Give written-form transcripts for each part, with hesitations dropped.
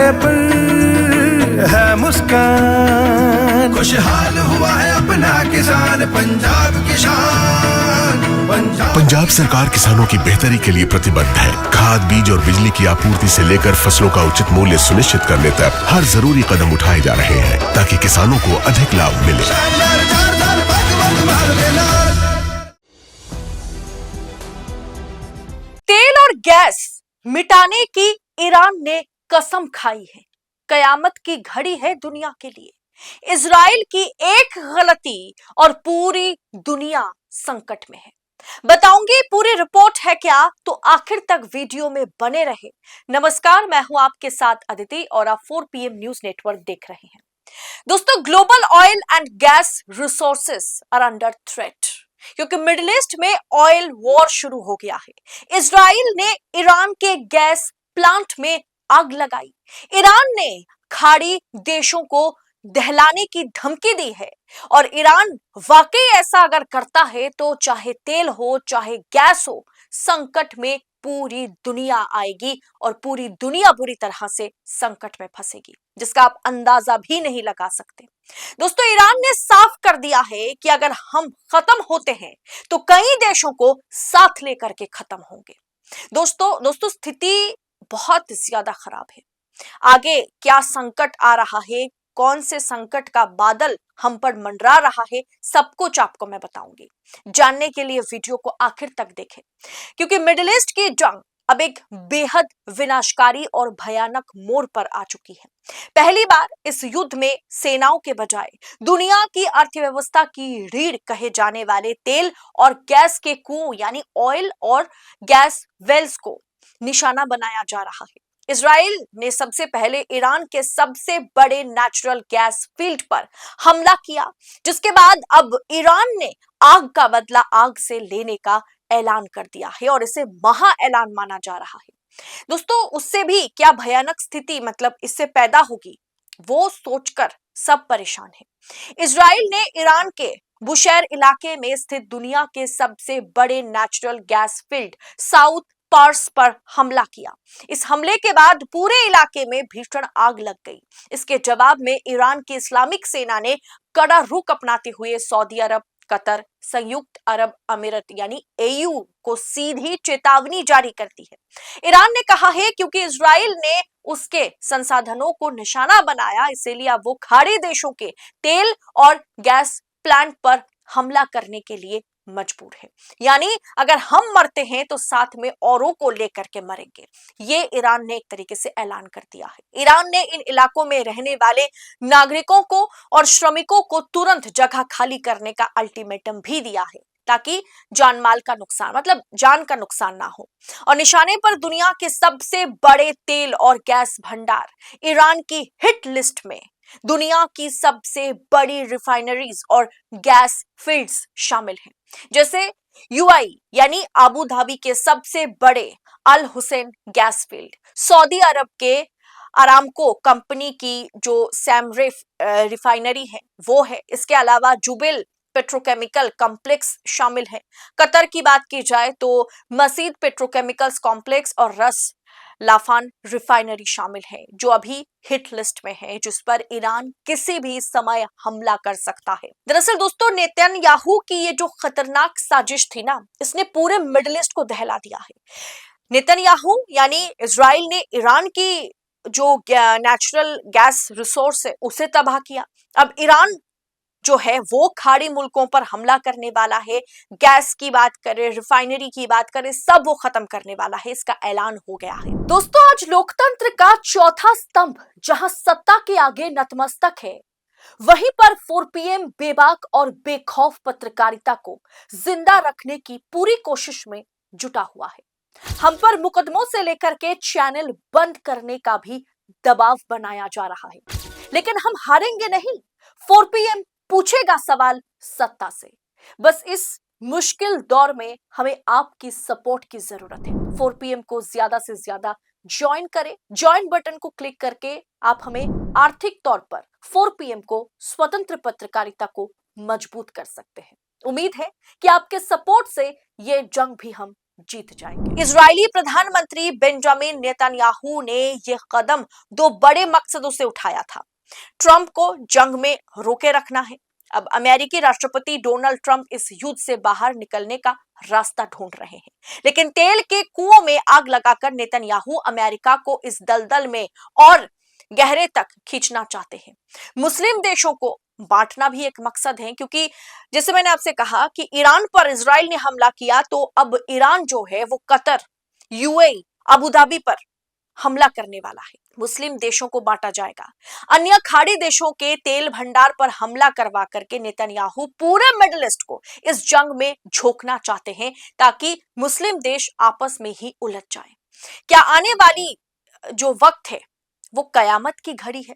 चेहरे पर है मुस्कान, खुशहाल हुआ है अपना किसान, पंजाब किसान। पंजाब सरकार किसानों की बेहतरी के लिए प्रतिबद्ध है। खाद, बीज और बिजली की आपूर्ति से लेकर फसलों का उचित मूल्य सुनिश्चित करने तक हर जरूरी कदम उठाए जा रहे हैं ताकि किसानों को अधिक लाभ मिले। तेल और गैस मिटाने की ईरान ने कसम खाई है। कयामत की घड़ी है दुनिया के लिए। इजराइल की एक गलती और पूरी दुनिया संकट में है। बताऊंगी पूरी रिपोर्ट है क्या, तो आखिर तक वीडियो में बने रहे। नमस्कार, मैं हूं आपके साथ अदिति और आप 4 PM न्यूज नेटवर्क देख रहे हैं। दोस्तों, global oil and gas resources are under threat क्योंकि मिडिल ईस्ट में ऑयल वॉर शुरू हो गया है। इजराइल ने ईरान के गैस प्लांट में आग लगाई। ईरान ने खाड़ी देशों को दहलाने की धमकी दी है और ईरान वाकई ऐसा अगर करता है तो चाहे तेल हो चाहे गैस हो, संकट में पूरी दुनिया आएगी और पूरी दुनिया बुरी तरह से संकट में फंसेगी, जिसका आप अंदाजा भी नहीं लगा सकते। दोस्तों, ईरान ने साफ कर दिया है कि अगर हम खत्म होते हैं तो कई देशों को साथ लेकर के खत्म होंगे। दोस्तों स्थिति बहुत ज्यादा खराब है। आगे क्या संकट आ रहा है, कौन से संकट का बादल हम पर मंडरा रहा है, सब कुछ आपको मैं बताऊंगी। जानने के लिए वीडियो को आखिर तक देखें क्योंकि मिडिल ईस्ट की जंग अब एक बेहद विनाशकारी और भयानक मोड़ पर आ चुकी है। पहली बार इस युद्ध में सेनाओं के बजाय दुनिया की अर्थव्यवस्था की रीढ़ कहे जाने वाले तेल और गैस के कुओं यानी ऑयल और गैस वेल्स को निशाना बनाया जा रहा है। इजराइल ने सबसे पहले ईरान के सबसे बड़े नेचुरल गैस फील्ड पर हमला किया, जिसके बाद अब ईरान ने आग का बदला आग से लेने का ऐलान कर दिया है और इसे महा ऐलान माना जा रहा है। दोस्तों, उससे भी क्या भयानक स्थिति इससे पैदा होगी, वो सोचकर सब परेशान है। इजराइल ने ईरान के बुशैर इलाके में स्थित दुनिया के सबसे बड़े natural gas field South Pars पर हमला किया। इस हमले के बाद पूरे इलाके में भीषण आग लग गई। इसके जवाब में ईरान की इस्लामिक सेना ने कड़ा रुख अपनाते हुए सऊदी अरब, कतर, संयुक्त अरब अमीरात यानी AU को सीधी चेतावनी जारी कर दी है। ईरान ने कहा है क्योंकि इजराइल ने उसके संसाधनों को निशाना बनाया, इसीलिए अब वो खाड़ी देशों के तेल और गैस प्लांट पर हमला करने के लिए मजबूर है। यानी अगर हम मरते हैं तो साथ में औरों को लेकर के मरेंगे, ये ईरान ने एक तरीके से ऐलान कर दिया है। ईरान ने इन इलाकों में रहने वाले नागरिकों को और श्रमिकों को तुरंत जगह खाली करने का अल्टीमेटम भी दिया है ताकि जानमाल का नुकसान जान का नुकसान ना हो। और निशाने पर दुनिया के सबसे बड़े तेल और गैस भंडार ईरान की हिट लिस्ट में दुनिया की सबसे बड़ी रिफाइनरीज और गैस फील्ड्स शामिल हैं, जैसे UAE यानी अबू धाबी के सबसे बड़े अल हुसैन गैस फील्ड, सऊदी अरब के अरामको कंपनी की जो सैमरेफ रिफाइनरी है वो है। इसके अलावा जुबेल पेट्रोकेमिकल कॉम्प्लेक्स शामिल है। कतर की बात की जाए तो मजीद पेट्रोकेमिकल्स कॉम्प्लेक्स और रस लाफान रिफाइनरी शामिल है जो अभी हिट लिस्ट में है, जिस पर ईरान किसी भी समय हमला कर सकता है। दरअसल दोस्तों, नेतन्याहू की ये जो खतरनाक साजिश थी ना, इसने पूरे मिडिल ईस्ट को दहला दिया है। नेतन्याहू यानी इजराइल ने ईरान की जो नेचुरल गैस रिसोर्स है उसे तबाह किया। अब ईरान जो है वो खाड़ी मुल्कों पर हमला करने वाला है। गैस की बात करें, रिफाइनरी की बात करें, सब वो खत्म करने वाला है, इसका ऐलान हो गया है। दोस्तों, आज लोकतंत्र का चौथा स्तंभ जहां सत्ता के आगे नतमस्तक है, वहीं पर 4 PM बेबाक और बेखौफ पत्रकारिता को जिंदा रखने की पूरी कोशिश में जुटा हुआ है। हम पर मुकदमों से लेकर के चैनल बंद करने का भी दबाव बनाया जा रहा है, लेकिन हम हारेंगे नहीं। 4 PM पूछेगा सवाल सत्ता से। बस इस मुश्किल दौर में हमें आपकी सपोर्ट की जरूरत है। 4 PM को ज्यादा से ज्यादा ज्वाइन करें। ज्वाइन बटन को क्लिक करके आप हमें आर्थिक तौर पर 4 PM को स्वतंत्र पत्रकारिता को मजबूत कर सकते हैं। उम्मीद है कि आपके सपोर्ट से ये जंग भी हम जीत जाएंगे। इजरायली प्रधानमंत्री बेंजामिन नेतन्याहू ने यह कदम दो बड़े मकसदों से उठाया था। ट्रंप को जंग में रोके रखना है। अब अमेरिकी राष्ट्रपति डोनाल्ड ट्रंप इस युद्ध से बाहर निकलने का रास्ता ढूंढ रहे हैं, लेकिन तेल के कुओं में आग लगाकर नेतन्याहू अमेरिका को इस दलदल में और गहरे तक खींचना चाहते हैं। मुस्लिम देशों को बांटना भी एक मकसद है, क्योंकि जैसे मैंने आपसे कहा कि ईरान पर इजराइल ने हमला किया, तो अब ईरान जो है वो कतर, यूएई, अबू धाबी पर हमला करने वाला है। मुस्लिम देशों को बांटा जाएगा। अन्य खाड़ी देशों के तेल भंडार पर हमला करवा करके नेतन्याहू पूरे मिडिल ईस्ट को इस जंग में झोंकना चाहते हैं, ताकि मुस्लिम देश आपस में ही उलझ जाए। क्या आने वाली जो वक्त है वो कयामत की घड़ी है?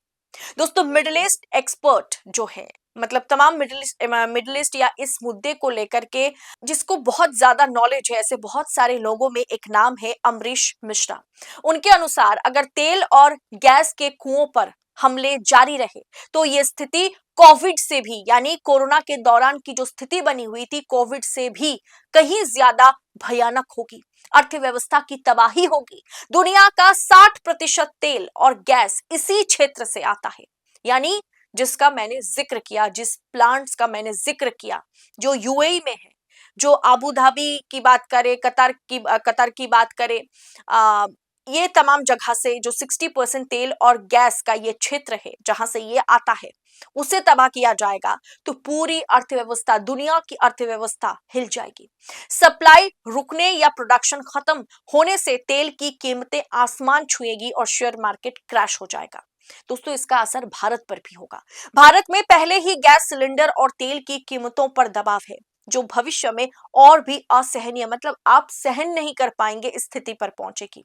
दोस्तों, मिडिल ईस्ट एक्सपर्ट जो है, मतलब तमाम मिडिल ईस्ट या इस मुद्दे को लेकर के जिसको बहुत ज्यादा नॉलेज है, ऐसे बहुत सारे लोगों में एक नाम है अमरीश मिश्रा। उनके अनुसार अगर तेल और गैस के कुओं पर हमले जारी रहे तो ये स्थिति कोविड से भी, यानी कोरोना के दौरान की जो स्थिति बनी हुई थी, कोविड से भी कहीं ज्यादा भयानक होगी। अर्थव्यवस्था की तबाही होगी। दुनिया का 60% तेल और गैस इसी क्षेत्र से आता है, यानी जिसका मैंने जिक्र किया, जिस प्लांट्स का मैंने जिक्र किया, जो यूएई में है, जो अबू धाबी की बात करें, कतर की बात करें, ये तमाम जगह से जो 60% तेल और गैस का ये क्षेत्र है जहां से ये आता है, उसे तबाह किया जाएगा तो पूरी अर्थव्यवस्था, दुनिया की अर्थव्यवस्था हिल जाएगी। सप्लाई रुकने या प्रोडक्शन खत्म होने से तेल की कीमतें आसमान छुएगी और शेयर मार्केट क्रैश हो जाएगा। दोस्तों, इसका असर भारत पर भी होगा। भारत में पहले ही गैस सिलेंडर और तेल की कीमतों पर दबाव है, जो भविष्य में और भी असहनीय, मतलब आप सहन नहीं कर पाएंगे इस स्थिति पर पहुंचेगी।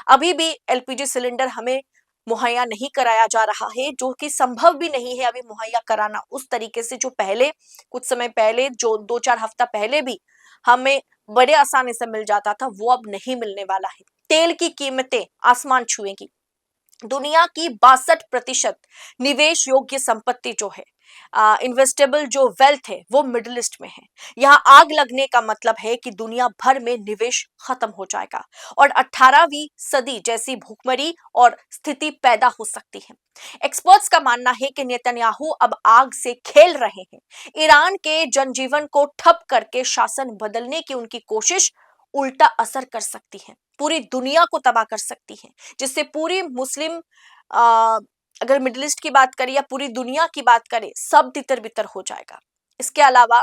अभी भी एलपीजी सिलेंडर हमें मुहैया नहीं कराया जा रहा है, जो कि संभव भी नहीं है अभी मुहैया कराना उस तरीके से जो पहले कुछ समय पहले, जो 2-4 हफ्ता पहले भी हमें बड़े आसानी से मिल जाता था, वो अब नहीं मिलने वाला है। तेल की कीमतें आसमान छुएंगी। दुनिया की 62% निवेश योग्य संपत्ति जो है, इन्वेस्टेबल जो वेल्थ है, वो मिडिल ईस्ट में है। यहाँ आग लगने का मतलब है कि दुनिया भर में निवेश खत्म हो जाएगा और 18वीं सदी जैसी भूखमरी और स्थिति पैदा हो सकती है। एक्सपर्ट्स का मानना है कि नेतन्याहू अब आग से खेल रहे हैं। ईरान के जनजीवन को ठप करके शासन बदलने की उनकी कोशिश उल्टा असर कर सकती है, पूरी दुनिया को तबाह कर सकती है, जिससे पूरी मुस्लिम अगर मिडिल ईस्ट की बात करें या पूरी दुनिया की बात करें, सब तितर बितर हो जाएगा। इसके अलावा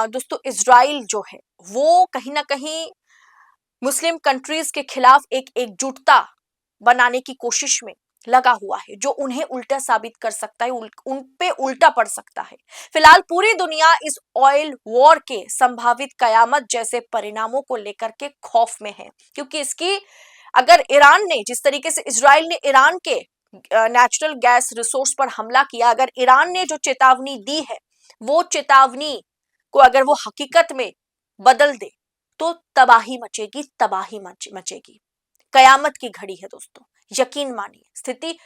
दोस्तों, इजराइल जो है वो कहीं ना कहीं मुस्लिम कंट्रीज के खिलाफ एक एकजुटता बनाने की कोशिश में लगा हुआ है, जो उन्हें उल्टा साबित कर सकता है, उन पे उल्टा पड़ सकता है। फिलहाल पूरी दुनिया इस ऑयल वॉर के संभावित कयामत जैसे परिणामों को लेकर के खौफ में है, क्योंकि इसकी अगर ईरान ने, जिस तरीके से इजराइल ने ईरान के नेचुरल गैस रिसोर्स पर हमला किया, अगर ईरान ने जो चेतावनी दी है, वो चेतावनी को अगर वो हकीकत में बदल दे तो तबाही मचेगी, तबाही मचेगी। कयामत की घड़ी है दोस्तों, यकीन मानिए, स्थिति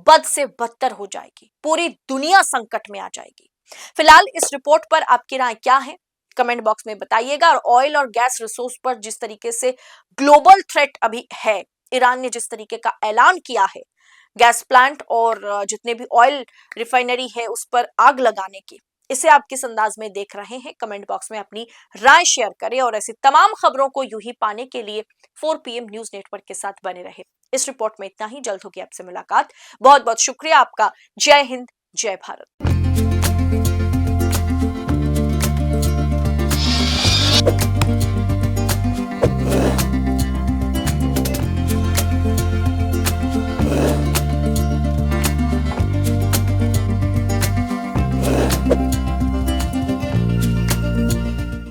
बद से बदतर हो जाएगी, पूरी दुनिया संकट में आ जाएगी। फिलहाल इस रिपोर्ट पर आपकी राय क्या है, कमेंट बॉक्स में बताइएगा। और ऑयल और गैस रिसोर्स पर जिस तरीके से ग्लोबल थ्रेट अभी है, ईरान ने जिस तरीके का ऐलान किया है गैस प्लांट और जितने भी ऑयल रिफाइनरी है उस पर आग लगाने की, इसे आप किस अंदाज में देख रहे हैं, कमेंट बॉक्स में अपनी राय शेयर करें। और ऐसी तमाम खबरों को यूं ही पाने के लिए 4 PM न्यूज नेटवर्क के साथ बने रहे। इस रिपोर्ट में इतना ही, जल्द होगी आपसे मुलाकात। बहुत बहुत शुक्रिया आपका। जय हिंद, जय भारत।